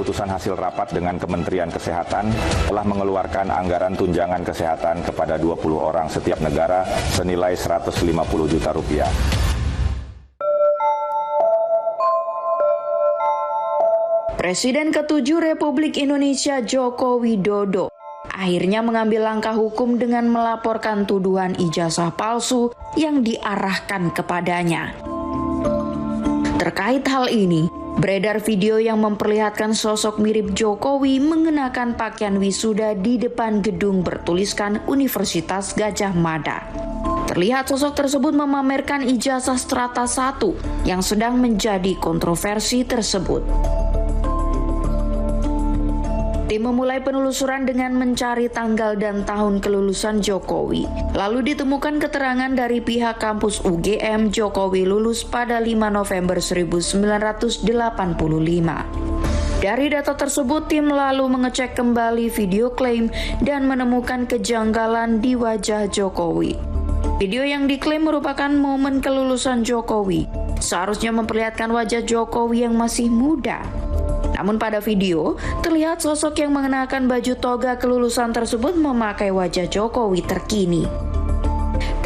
keputusan hasil rapat dengan Kementerian Kesehatan telah mengeluarkan anggaran tunjangan kesehatan kepada 20 orang setiap negara senilai 150 juta rupiah. Presiden ke-7 Republik Indonesia Joko Widodo akhirnya mengambil langkah hukum dengan melaporkan tuduhan ijazah palsu yang diarahkan kepadanya. Terkait hal ini, beredar video yang memperlihatkan sosok mirip Jokowi mengenakan pakaian wisuda di depan gedung bertuliskan Universitas Gadjah Mada. Terlihat sosok tersebut memamerkan ijazah strata 1 yang sedang menjadi kontroversi tersebut. Tim memulai penelusuran dengan mencari tanggal dan tahun kelulusan Jokowi. Lalu ditemukan keterangan dari pihak kampus UGM Jokowi lulus pada 5 November 1985. Dari data tersebut, tim lalu mengecek kembali video klaim dan menemukan kejanggalan di wajah Jokowi. Video yang diklaim merupakan momen kelulusan Jokowi. Seharusnya memperlihatkan wajah Jokowi yang masih muda. Namun pada video, terlihat sosok yang mengenakan baju toga kelulusan tersebut memakai wajah Jokowi terkini.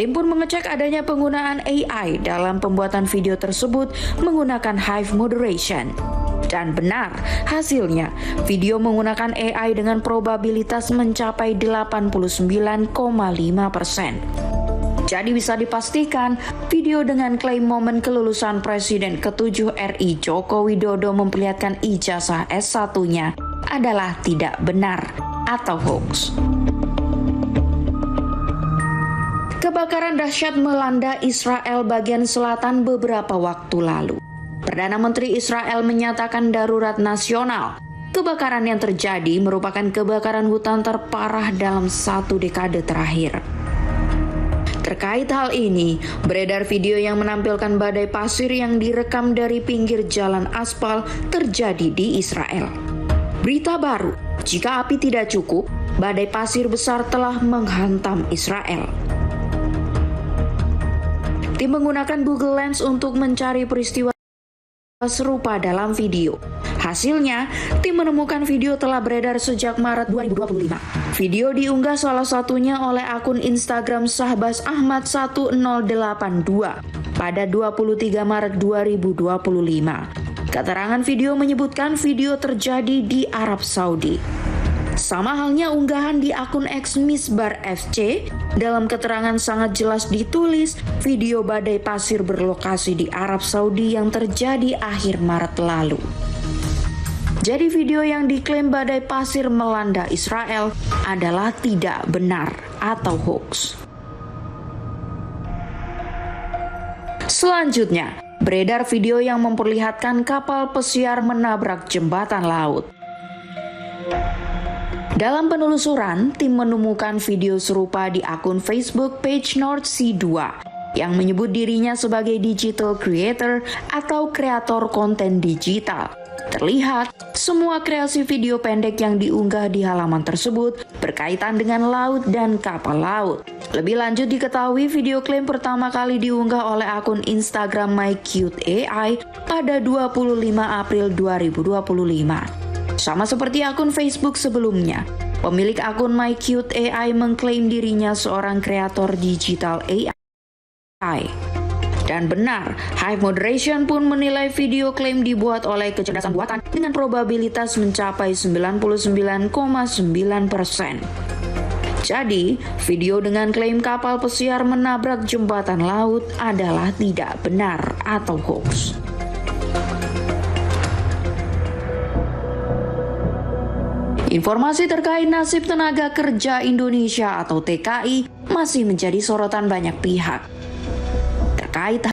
Tim pun mengecek adanya penggunaan AI dalam pembuatan video tersebut menggunakan Hive Moderation. Dan benar, hasilnya video menggunakan AI dengan probabilitas mencapai 89,5%. Jadi bisa dipastikan, video dengan klaim momen kelulusan Presiden ke-7 RI Joko Widodo memperlihatkan ijazah S1-nya adalah tidak benar atau hoax. Kebakaran dahsyat melanda Israel bagian selatan beberapa waktu lalu. Perdana Menteri Israel menyatakan darurat nasional. Kebakaran yang terjadi merupakan kebakaran hutan terparah dalam 1 dekade terakhir. Terkait hal ini, beredar video yang menampilkan badai pasir yang direkam dari pinggir jalan aspal terjadi di Israel. Berita baru, jika api tidak cukup, badai pasir besar telah menghantam Israel. Tim menggunakan Google Lens untuk mencari peristiwa serupa dalam video. Hasilnya, tim menemukan video telah beredar sejak Maret 2025. Video diunggah salah satunya oleh akun Instagram Sahbaz Ahmad 1082 pada 23 Maret 2025. Keterangan video menyebutkan video terjadi di Arab Saudi. Sama halnya unggahan di akun X Misbar FC, dalam keterangan sangat jelas ditulis video badai pasir berlokasi di Arab Saudi yang terjadi akhir Maret lalu. Jadi video yang diklaim badai pasir melanda Israel adalah tidak benar atau hoax. Selanjutnya, beredar video yang memperlihatkan kapal pesiar menabrak jembatan laut. Dalam penelusuran, tim menemukan video serupa di akun Facebook page North Sea 2 yang menyebut dirinya sebagai digital creator atau kreator konten digital. Terlihat, semua kreasi video pendek yang diunggah di halaman tersebut berkaitan dengan laut dan kapal laut. Lebih lanjut diketahui video klaim pertama kali diunggah oleh akun Instagram MyCuteAI pada 25 April 2025. Sama seperti akun Facebook sebelumnya, pemilik akun MyCuteAI mengklaim dirinya seorang kreator digital AI. Dan benar, Hive Moderation pun menilai video klaim dibuat oleh kecerdasan buatan dengan probabilitas mencapai 99,9%. Jadi, video dengan klaim kapal pesiar menabrak jembatan laut adalah tidak benar atau hoax. Informasi terkait nasib tenaga kerja Indonesia atau TKI masih menjadi sorotan banyak pihak. Terkait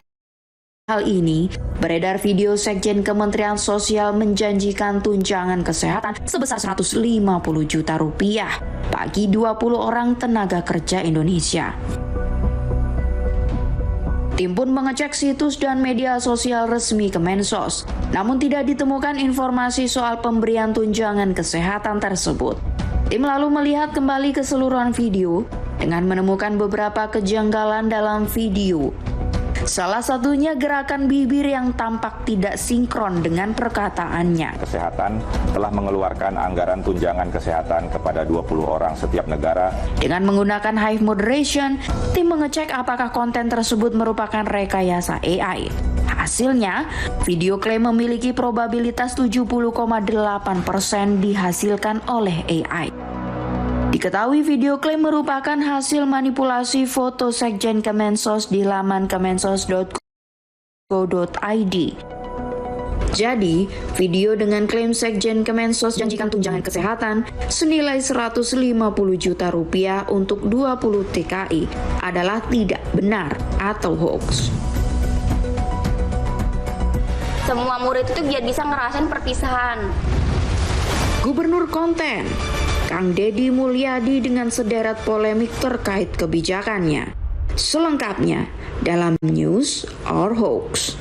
hal ini, beredar video Sekjen Kementerian Sosial menjanjikan tunjangan kesehatan sebesar 150 juta rupiah bagi 20 orang tenaga kerja Indonesia. Tim pun mengecek situs dan media sosial resmi Kemensos, namun tidak ditemukan informasi soal pemberian tunjangan kesehatan tersebut. Tim lalu melihat kembali keseluruhan video dengan menemukan beberapa kejanggalan dalam video. Salah satunya gerakan bibir yang tampak tidak sinkron dengan perkataannya. Kesehatan telah mengeluarkan anggaran tunjangan kesehatan kepada 20 orang setiap negara. Dengan menggunakan Hive Moderation, tim mengecek apakah konten tersebut merupakan rekayasa AI. Hasilnya, video klaim memiliki probabilitas 70,8% dihasilkan oleh AI. Diketahui video klaim merupakan hasil manipulasi foto Sekjen Kemensos di laman kemensos.go.id. Jadi, video dengan klaim Sekjen Kemensos janjikan tunjangan kesehatan senilai 150 juta rupiah untuk 20 TKI adalah tidak benar atau hoax. Semua murid itu biar bisa ngerasain perpisahan. Gubernur konten Kang Deddy Mulyadi dengan sederet polemik terkait kebijakannya. Selengkapnya dalam News or Hoax.